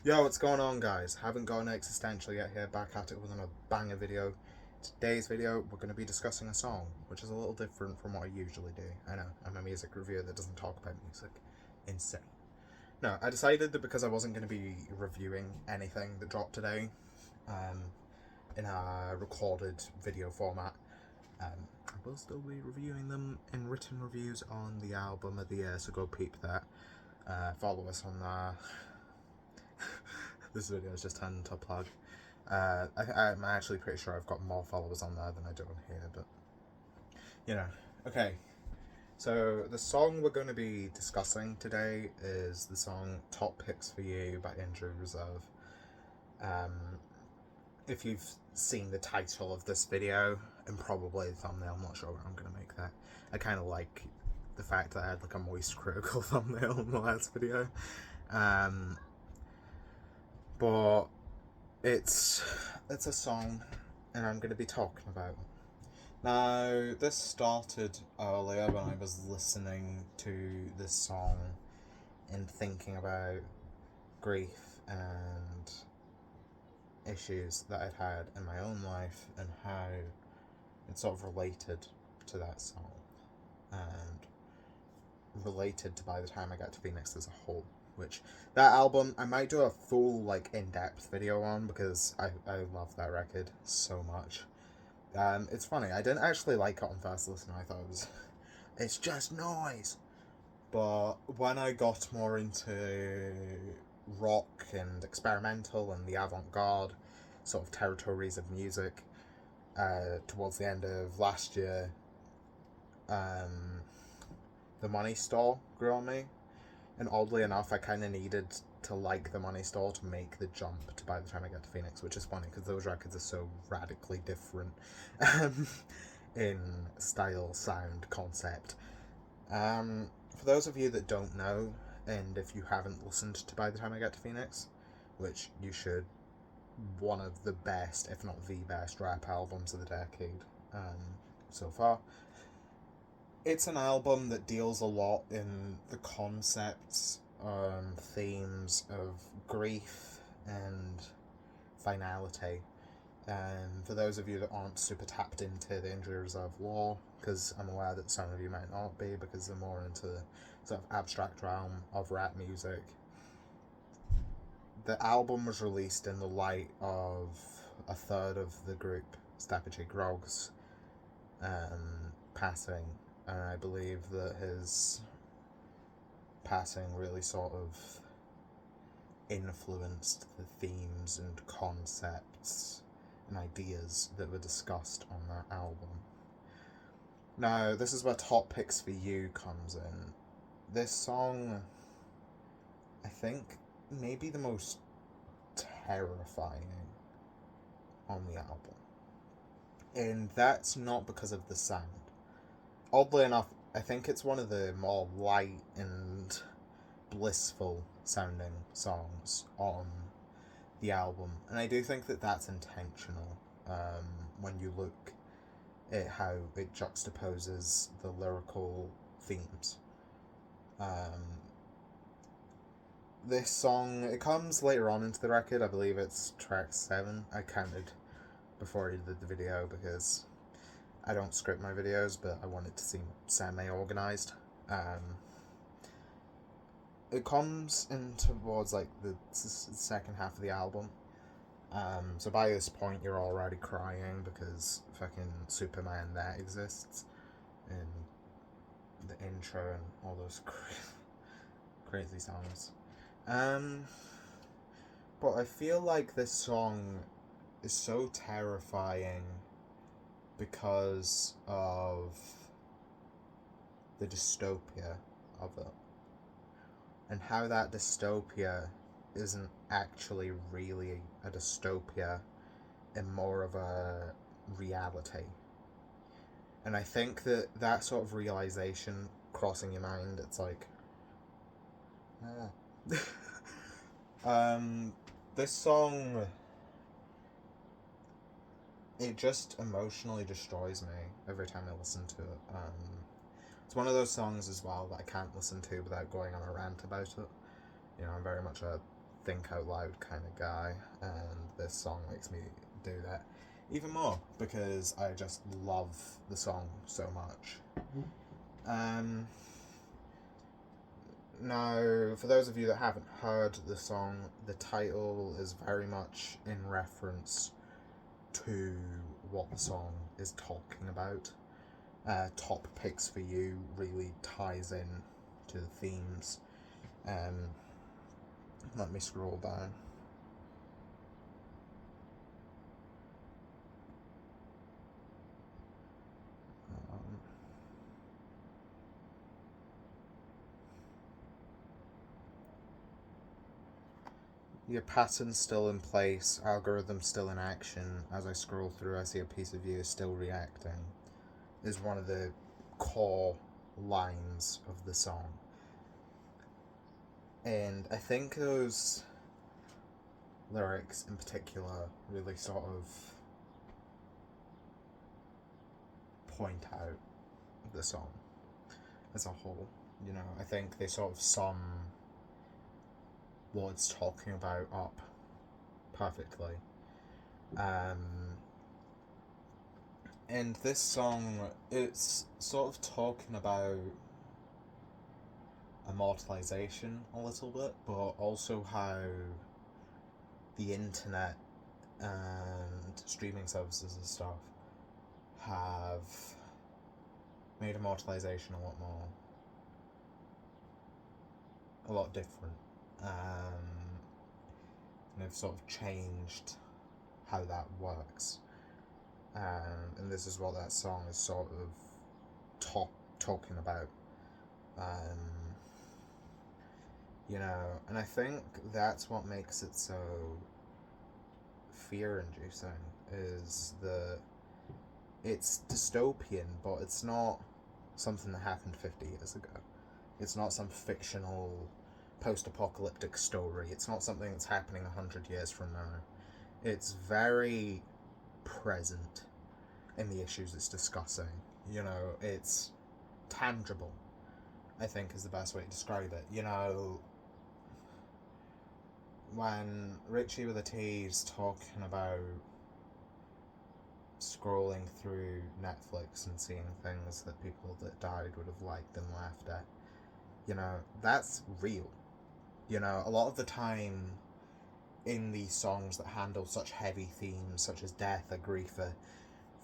Yo, what's going on, guys? Haven't gone existential yet here, back at it with another banger video. Today's video, we're going to be discussing a song, which is a little different from what I usually do. I know, I'm a music reviewer that doesn't talk about music. Insane. No, I decided that because I wasn't going to be reviewing anything that dropped today, um, in a recorded video format, I will still be reviewing them in written reviews on the album of the year, so go peep that. Follow us on this video has just turned into a plug. I'm actually pretty sure I've got more followers on there than I do on here, but you know. Okay, so the song we're going to be discussing today is the song Top Picks for You by Injury Reserve. If you've seen the title of this video, and probably the thumbnail, I'm not sure where I'm going to make that. I kind of like the fact that I had like a moist critical thumbnail in the last video. But it's a song, and I'm going to be talking about it. Now, this started earlier when I was listening to this song and thinking about grief and issues that I'd had in my own life and how it sort of related to that song and related to By the Time I Got to Phoenix as a whole. Which, that album, I might do a full, like, in-depth video on because I love that record so much. It's funny, I didn't actually like it on first listen. I thought it's just noise. But when I got more into rock and experimental and the avant-garde sort of territories of music, towards the end of last year, the Money Store grew on me. And oddly enough, I kind of needed to like the Money Store to make the jump to By the Time I Get to Phoenix, which is funny because those records are so radically different in style, sound, concept. For those of you that don't know, and if you haven't listened to By the Time I Get to Phoenix, which you should, one of the best, if not the best, rap albums of the decade so far. It's an album that deals a lot in the concepts, themes of grief and finality. And for those of you that aren't super tapped into the Injury Reserve lore, because I'm aware that some of you might not be because they're more into the sort of abstract realm of rap music, the album was released in the light of a third of the group, Stappagy Grog's, passing. And I believe that his passing really sort of influenced the themes and concepts and ideas that were discussed on that album. Now, this is where Top Picks for You comes in. This song, I think, may be the most terrifying on the album. And that's not because of the sound. Oddly enough, I think it's one of the more light and blissful sounding songs on the album, and I do think that that's intentional when you look at how it juxtaposes the lyrical themes. This song, it comes later on into the record. I believe it's track 7. I counted before I did the video because I don't script my videos, but I want it to seem semi-organised. It comes in towards like the second half of the album. So by this point, you're already crying because fucking Superman there exists in the intro and all those crazy songs. But I feel like this song is so terrifying because of the dystopia of it, and how that dystopia isn't actually really a dystopia and more of a reality. And I think that sort of realization crossing your mind, it's like, this song, it just emotionally destroys me every time I listen to it. It's one of those songs as well that I can't listen to without going on a rant about it. You know, I'm very much a think out loud kind of guy, and this song makes me do that even more because I just love the song so much. Now, for those of you that haven't heard the song, the title is very much in reference to what the song is talking about. Top Picks for You really ties in to the themes. Let me scroll down. Your pattern's still in place, algorithm still in action. As I scroll through, I see a piece of you is still reacting, is one of the core lines of the song. And I think those lyrics in particular really sort of point out the song as a whole. You know, I think they sort of sum what it's talking about up perfectly. And this song, it's sort of talking about immortalization a little bit, but also how the internet and streaming services and stuff have made immortalization a lot different. And they've sort of changed how that works. And this is what that song is sort of talking about. You know, and I think that's what makes it so fear-inducing, is that it's dystopian, but it's not something that happened 50 years ago. It's not some fictional post-apocalyptic story. It's not something that's happening 100 years from now. It's very present in the issues it's discussing. You know, it's tangible, I think is the best way to describe it. You know, when Richie with a T's talking about scrolling through Netflix and seeing things that people that died would have liked and laughed at, you know, that's real. You know, a lot of the time in these songs that handle such heavy themes such as death or grief or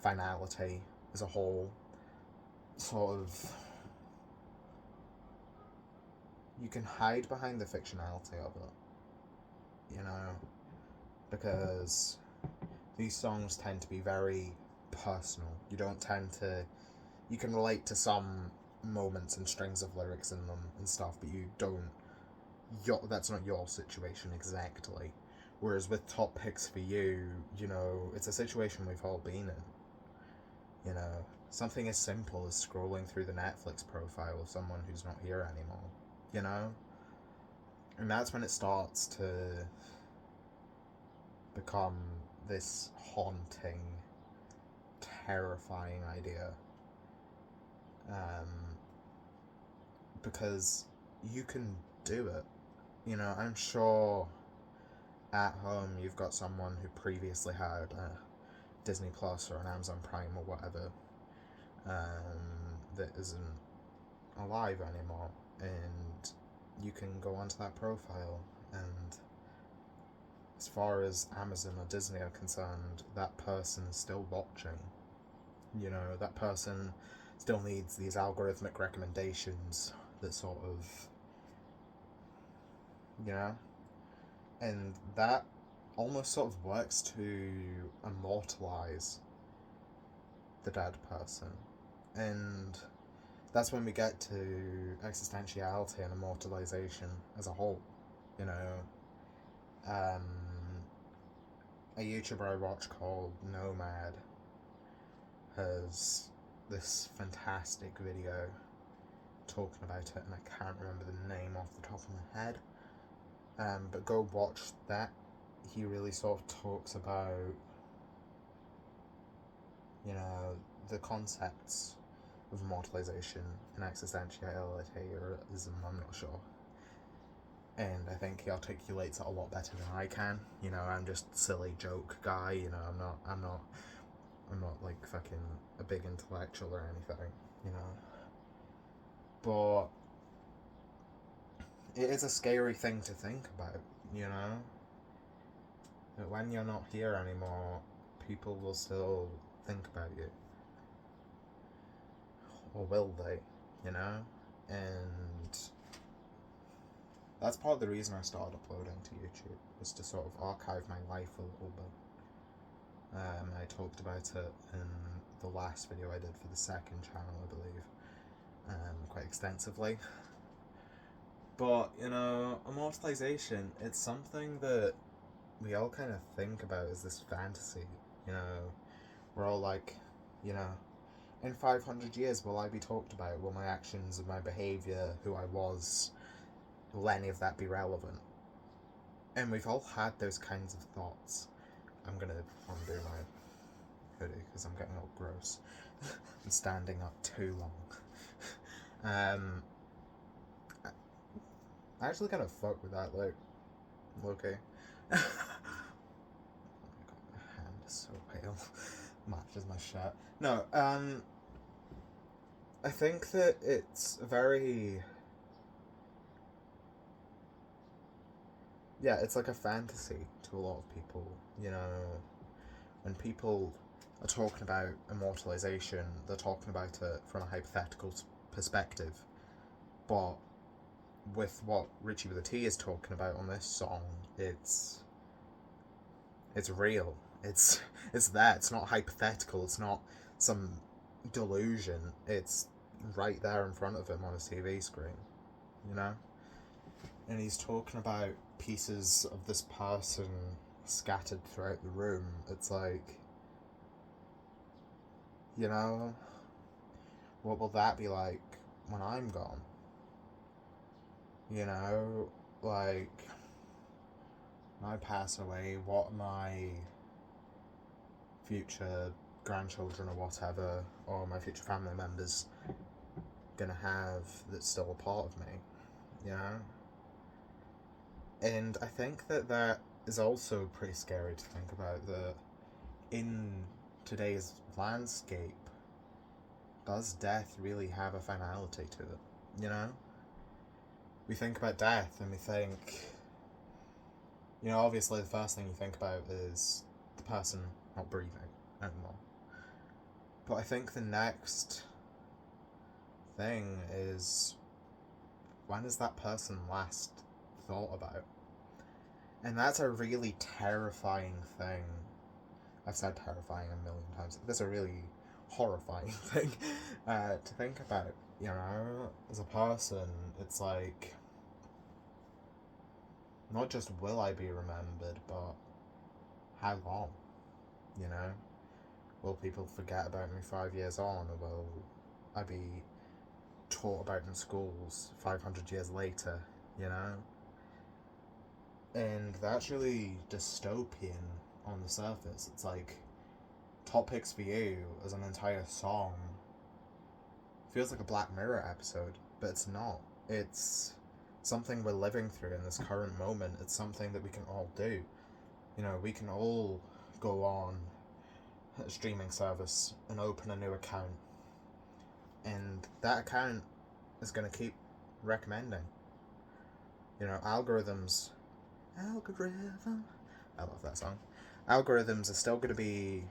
finality as a whole, sort of, you can hide behind the fictionality of it, you know, because these songs tend to be very personal. You don't tend to, you can relate to some moments and strings of lyrics in them and stuff, but you don't, that's not your situation exactly. Whereas with Top Picks for You, you know, it's a situation we've all been in. You know, something as simple as scrolling through the Netflix profile of someone who's not here anymore, you know? And that's when it starts to become this haunting, terrifying idea. Because you can do it. You know, I'm sure at home you've got someone who previously had a Disney Plus or an Amazon Prime or whatever that isn't alive anymore, and you can go onto that profile, and as far as Amazon or Disney are concerned, that person's still watching. You know, that person still needs these algorithmic recommendations that sort of, you know, and that almost sort of works to immortalize the dead person. And that's when we get to existentiality and immortalization as a whole. You know, a YouTuber I watch called Nomad has this fantastic video talking about it, and I can't remember the name off the top of my head. But go watch that. He really sort of talks about, you know, the concepts of immortalization and existentiality, or ism, I'm not sure. and I think he articulates it a lot better than I can. You know, I'm just a silly joke guy. You know, I'm not like fucking a big intellectual or anything. You know, but it is a scary thing to think about. You know, that when you're not here anymore, people will still think about you, or will they? You know, and that's part of the reason I started uploading to YouTube, was to sort of archive my life a little bit. I talked about it in the last video I did for the second channel, I believe, quite extensively. But, you know, immortalization, it's something that we all kind of think about as this fantasy. You know, we're all like, you know, in 500 years will I be talked about? Will my actions and my behaviour, who I was, will any of that be relevant? And we've all had those kinds of thoughts. I'm gonna undo my hoodie because I'm getting all gross. I'm standing up too long. I actually kind of fuck with that, like, okay. Oh my god, my hand is so pale. Matches my shirt. No, I think that it's very... yeah, it's like a fantasy to a lot of people, you know. When people are talking about immortalization, they're talking about it from a hypothetical perspective. But with what Richie with a T is talking about on this song, it's real. It's there. It's not hypothetical. It's not some delusion. It's right there in front of him on his TV screen, you know? And he's talking about pieces of this person scattered throughout the room. It's like, you know, what will that be like when I'm gone? You know, like, when I pass away, what my future grandchildren or whatever, or my future family members gonna have that's still a part of me, you know? And I think that is also pretty scary to think about, that in today's landscape, does death really have a finality to it, you know? We think about death and we think, you know, obviously the first thing you think about is the person not breathing anymore. But I think the next thing is, when is that person last thought about? And that's a really terrifying thing. I've said terrifying a million times. That's a really horrifying thing to think about, you know? As a person, it's like, not just will I be remembered, but how long, you know? Will people forget about me 5 years on, or will I be taught about in schools 500 years later, you know? And that's really dystopian on the surface. It's like, Topics for You as an entire song feels like a Black Mirror episode, but it's not. It's something we're living through in this current moment. It's something that we can all do. You know, we can all go on a streaming service and open a new account, and that account is going to keep recommending. You know, algorithms, I love that song. Algorithms are still going to be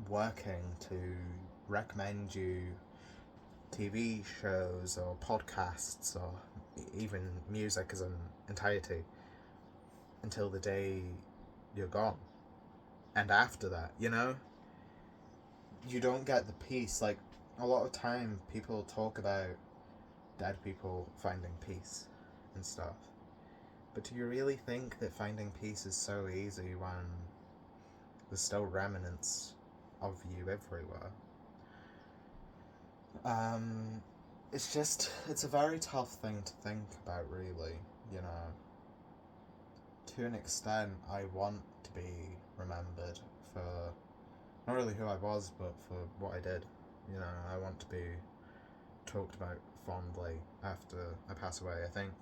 working to recommend you TV shows or podcasts or even music as an entirety until the day you're gone. And after that, you know, you don't get the peace. Like, a lot of time people talk about dead people finding peace and stuff. But do you really think that finding peace is so easy when there's still remnants of you everywhere? It's a very tough thing to think about, really, you know. To an extent, I want to be remembered for not really who I was, but for what I did. You know, I want to be talked about fondly after I pass away. I think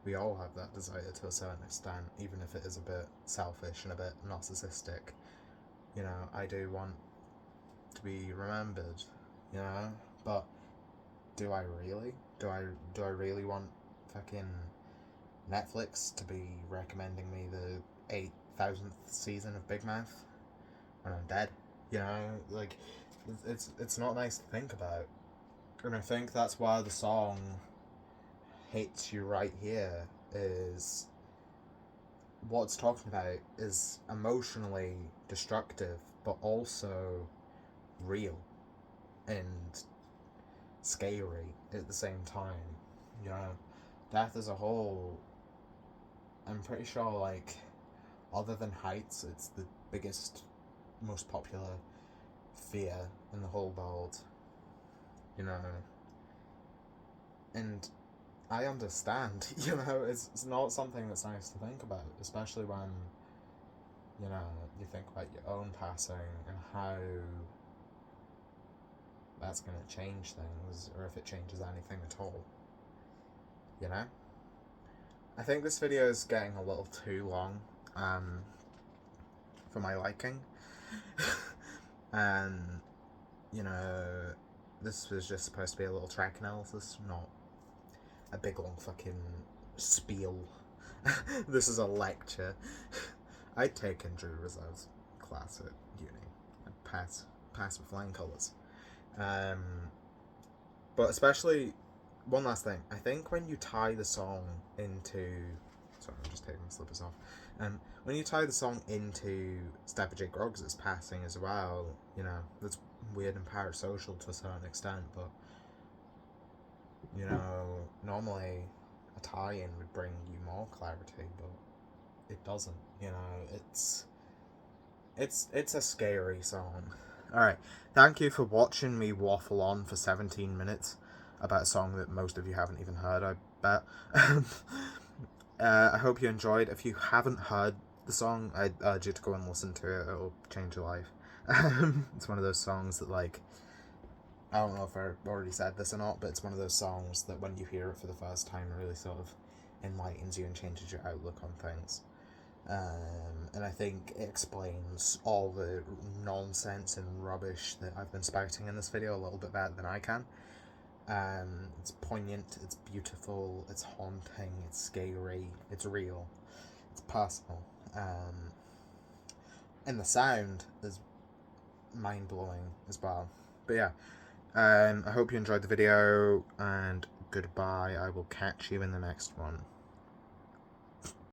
we all have that desire to a certain extent, even if it is a bit selfish and a bit narcissistic. You know, I do want to be remembered, you know, but do I really? Do I really want fucking Netflix to be recommending me the 8,000th season of Big Mouth when I'm dead? You know, like, it's not nice to think about. And I think that's why the song Hits You Right Here is what it's talking about is emotionally destructive, but also real and scary at the same time. You know, death as a whole, I'm pretty sure, like, other than heights, it's the biggest, most popular fear in the whole world. You know, and I understand, you know, it's not something that's nice to think about, especially when, you know, you think about your own passing and how that's going to change things, or if it changes anything at all, you know? I think this video is getting a little too long, for my liking, and, you know, this was just supposed to be a little track analysis, not a big long fucking spiel. This is a lecture. I'd taken Drew Rizzo's class at uni. I'd pass with flying colours. But especially, one last thing. I think when you tie the song into... Sorry, I'm just taking my slippers off. When you tie the song into Stepper J. Groggs' passing as well, you know, that's weird and parasocial to a certain extent, but, you know, normally a tie-in would bring you more clarity, but it doesn't, you know, it's a scary song. Alright, thank you for watching me waffle on for 17 minutes about a song that most of you haven't even heard, I bet. I hope you enjoyed. If you haven't heard the song, I urge you to go and listen to it. It'll change your life. It's one of those songs that, like, I don't know if I already said this or not, but it's one of those songs that when you hear it for the first time, it really sort of enlightens you and changes your outlook on things. And I think it explains all the nonsense and rubbish that I've been spouting in this video a little bit better than I can. It's poignant, it's beautiful, it's haunting, it's scary, it's real, it's personal, and the sound is mind-blowing as well. But yeah, I hope you enjoyed the video, and goodbye. I will catch you in the next one.